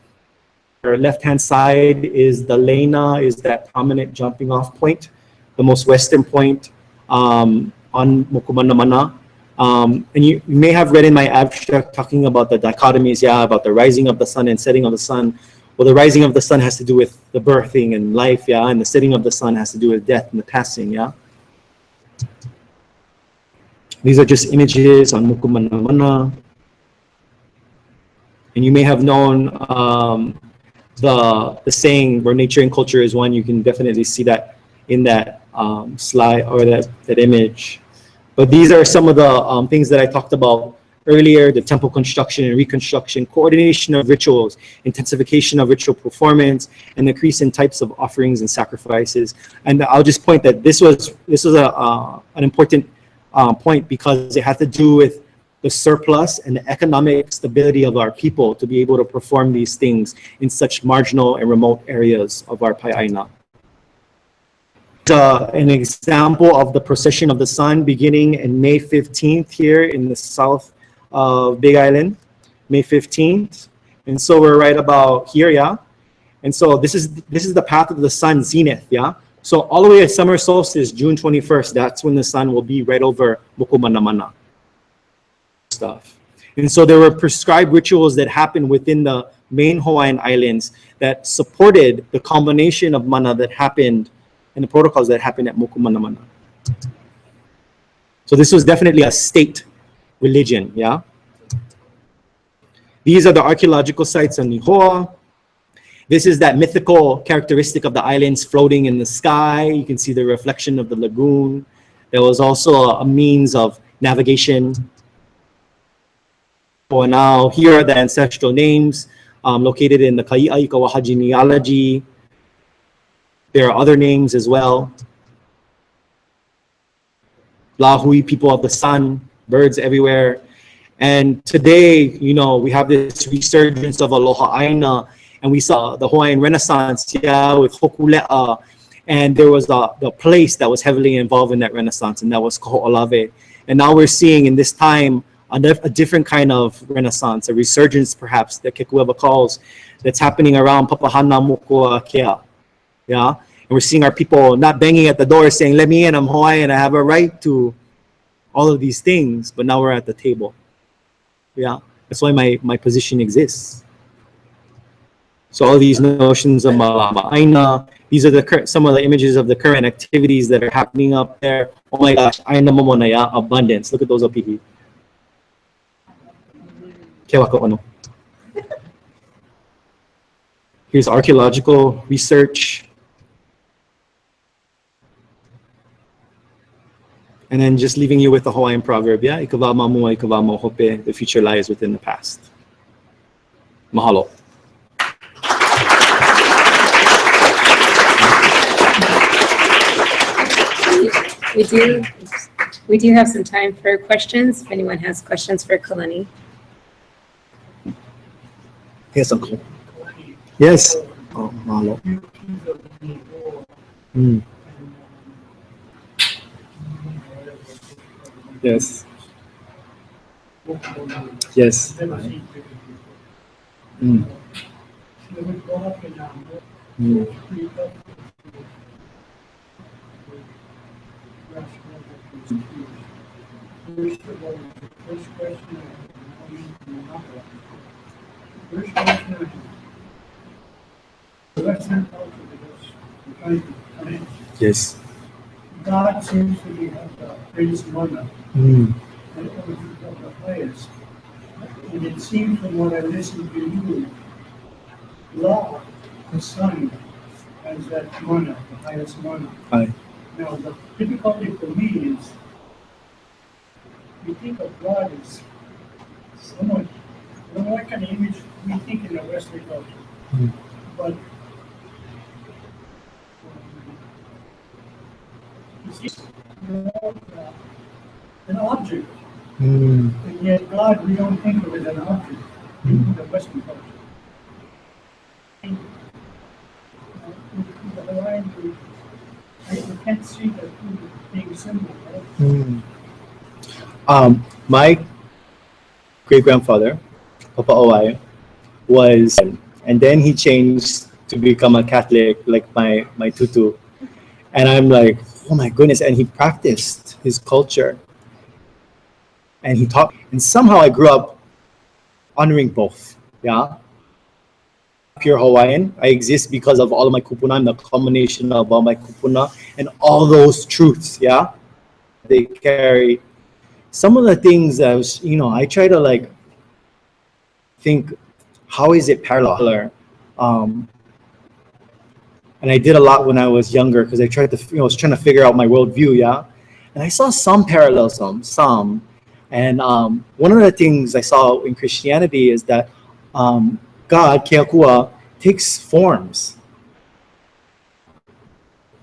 Our left-hand side is the lena, is that prominent jumping off point, the most western point on Mokumana Mana. And you may have read in my abstract talking about the dichotomies, yeah, about the rising of the sun and setting of the sun. Well, the rising of the sun has to do with the birthing and life, yeah, and the setting of the sun has to do with death and the passing, yeah. These are just images on Mokumana Mana. And you may have known the saying where nature and culture is one. You can definitely see that in that slide or that image. But these are some of the things that I talked about earlier: the temple construction and reconstruction, coordination of rituals, intensification of ritual performance, and the increase in types of offerings and sacrifices. And I'll just point that this was an important point, because it had to do with the surplus and the economic stability of our people to be able to perform these things in such marginal and remote areas of our Pai'aina. An example of the procession of the sun beginning in May 15th here in the south of Big Island, May 15th. And so we're right about here, yeah? And so this is the path of the sun zenith, yeah? So all the way at summer solstice, June 21st, that's when the sun will be right over Mokumanamana stuff. And so there were prescribed rituals that happened within the main Hawaiian Islands that supported the combination of mana that happened and the protocols that happened at Mokumanamana. So this was definitely a state religion, yeah? These are the archaeological sites on Nihoa. This is that mythical characteristic of the islands floating in the sky. You can see the reflection of the lagoon. There was also a means of navigation. Oh, and now here are the ancestral names located in the Kai'ai Kawaha genealogy. There are other names as well. Lahui, people of the sun, birds everywhere. And today, you know, we have this resurgence of Aloha Aina, and we saw the Hawaiian Renaissance, yeah, with Hokule'a. And there was the place that was heavily involved in that Renaissance, and that was Koho'olave. And now we're seeing in this time a different kind of Renaissance, a resurgence perhaps that Kekuewa calls, that's happening around Papahānaumokuākea. Yeah, and we're seeing our people not banging at the door saying, "Let me in, I'm Hawaiian, I have a right to all of these things," but now we're at the table. Yeah, that's why my position exists. So all these notions of Malama, these are some of the images of the current activities that are happening up there. Oh my gosh, Aina Momonaya, abundance. Look at those up here. Here's archaeological research. And then just leaving you with the Hawaiian proverb, yeah? Ikawa mamua, ikawa mohope. The future lies within the past. Mahalo. We do have some time for questions. If anyone has questions for Kalani. Yes, Uncle. Yes. Oh, mahalo. Mm. Yes. Yes. Mm. Mm. Yes. God seems to be the greatest mana, Mm. and of the highest. And it seems from what I listened to you, law, the sun, as that mana, the highest mana. Aye. Now, the difficulty for me is, we think of God as someone, I don't know what kind of image we think in the Western culture, Mm. but it's more an object, Mm. and yet God, we don't think of it as an object in the Western culture. In the Hawaiian group, I can't see the two being similar, right? Mm. My great-grandfather, Papa Owai, was, and then he changed to become a Catholic, like my tutu. And I'm like, oh my goodness, and he practiced his culture. And he taught, and somehow I grew up honoring both, yeah? Pure Hawaiian, I exist because of all of my kupuna. I'm the combination of all my kupuna and all those truths, yeah? They carry some of the things I was, I try to like think how is it parallel? And I did a lot when I was younger because I tried to, was trying to figure out my worldview, yeah. And I saw some parallels, some. And one of the things I saw in Christianity is that God, Keakua, takes forms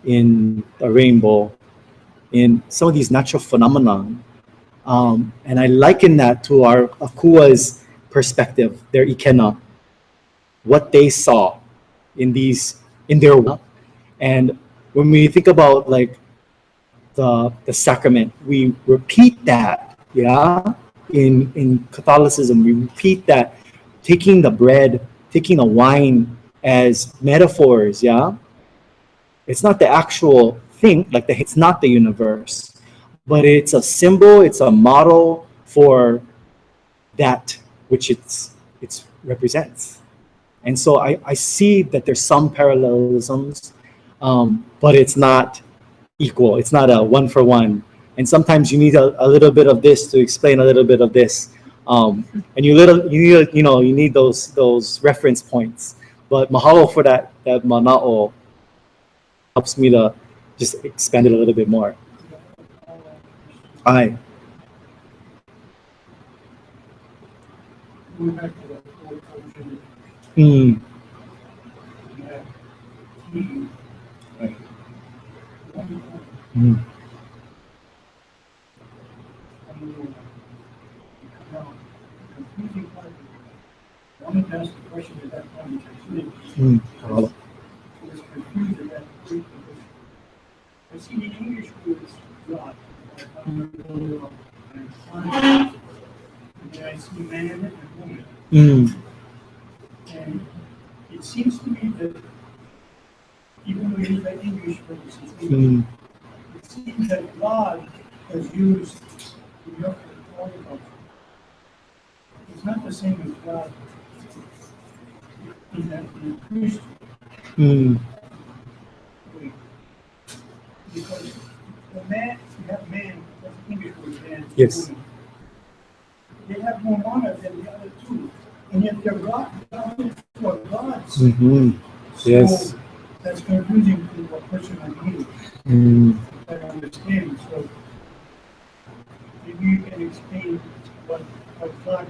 in a rainbow, in some of these natural phenomena. And I liken that to our Akua's perspective, their ikena, what they saw in their world. And when we think about like the sacrament, we repeat that, yeah. In Catholicism, we repeat that, taking the bread, taking the wine as metaphors, yeah. It's not the actual thing, it's not the universe, but it's a symbol, it's a model for that which it's represents. And so I see that there's some parallelisms, but it's not equal. It's not a one for one. And sometimes you need a little bit of this to explain a little bit of this. And you need those reference points. But mahalo for that mana'o helps me to just expand it a little bit more. Aye. Going back to that old culture, Mm. that tea, Right. one Mm. now, the confusing part, I wanted to ask the question at that point, which I did. Mm. I was confused at that point because I see the English words God, and then I see man and woman. Mm. And it seems to me that even when you use that English phrase, Mm. it seems that God has used the milk of agriculture. It's not the same as God in that in Christian Mm. way. Because the man, you have man, that's the English word man. Yes. Woman. They have more honor than the other two. And yet they're God, the other two are gods. Mm-hmm. So Yes. that's confusing to a person like me. Mm. I understand. So maybe you can explain what God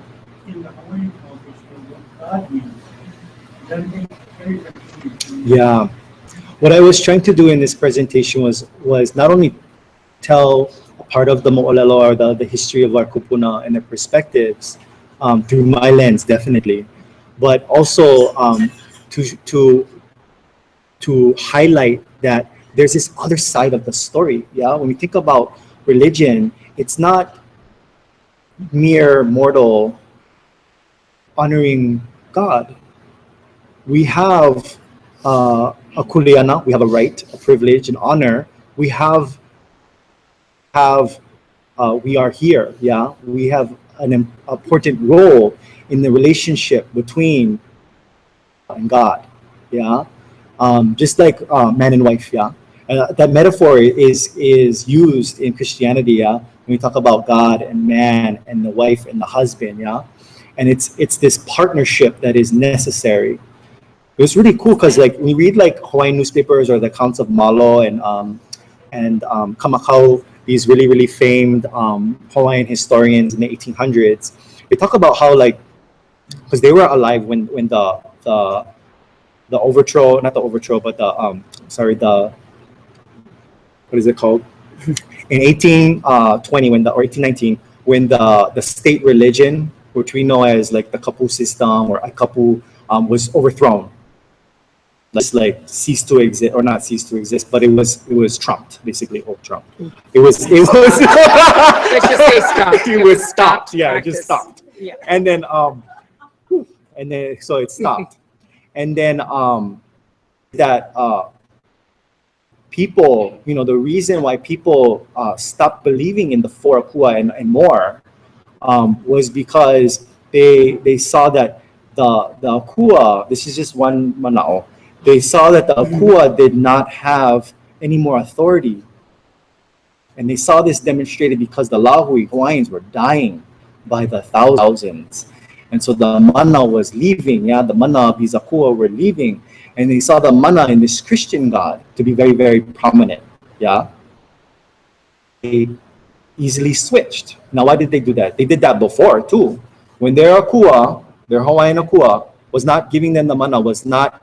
in the Hawaiian culture, what God means. That is very confusing. Yeah. What I was trying to do in this presentation was not only tell a part of the mo'olelo or the history of our kupuna and the perspectives through my lens, definitely, but also to highlight that there's this other side of the story. Yeah, when we think about religion, it's not mere mortal honoring God. We have a kuleana, we have a right, a privilege, an honor. We we are here. Yeah, we have an important role in the relationship between and God. Yeah, just like man and wife. Yeah, that metaphor is used in Christianity. Yeah, when we talk about God and man and the wife and the husband. Yeah, and it's this partnership that is necessary. It was really cool because like we read like Hawaiian newspapers or the accounts of Malo and Kamakau, these really famed Hawaiian historians in the 1800s. They talk about how like because they were alive when the overthrow, not the overthrow, but the what is it called? In 1820 or 1819 when the state religion, which we know as like the kapu system or akapu, was overthrown. Like ceased to exist or not ceased to exist, but it was trumped, basically. Trumped. It was Let's just say stopped. it was stopped. Yeah, it just Practice. stopped. Yeah. And then so it stopped. And then that people, the reason why people stopped believing in the four akua and more was because they saw that the akua, this is just one manao, they saw that the akua did not have any more authority. And they saw this demonstrated because the Lahui Hawaiians were dying by the thousands. And so the mana was leaving, the mana of these akua were leaving. And they saw the mana in this Christian god to be very, very prominent, They easily switched. Now, why did they do that? They did that before, too. When their akua, their Hawaiian akua, was not giving them the mana, was not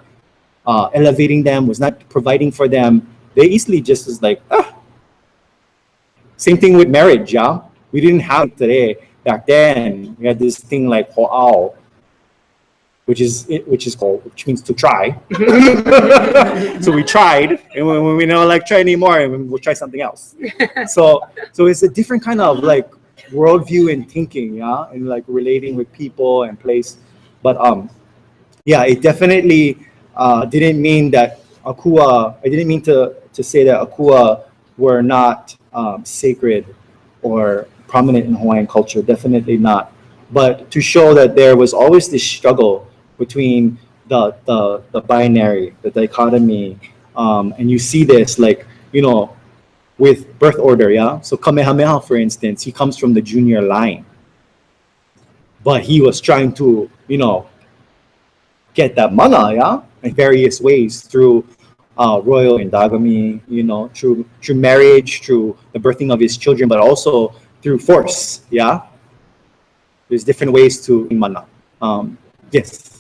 elevating them, was not providing for them, they easily just was like, Same thing with marriage, We didn't have it today. Back then, we had this thing like ho'ao, which means to try. So we tried, and when we don't like try anymore, we'll try something else. So it's a different kind of like worldview and thinking, and like relating with people and place. But it definitely didn't mean that akua. I didn't mean to say that akua were not sacred or prominent in Hawaiian culture. Definitely not. But to show that there was always this struggle between the binary, the dichotomy, and you see this like, with birth order, So Kamehameha, for instance, he comes from the junior line, but he was trying to, get that mana, in various ways through royal endogamy, through marriage, through the birthing of his children, but also through force, There's different ways to mana. Yes.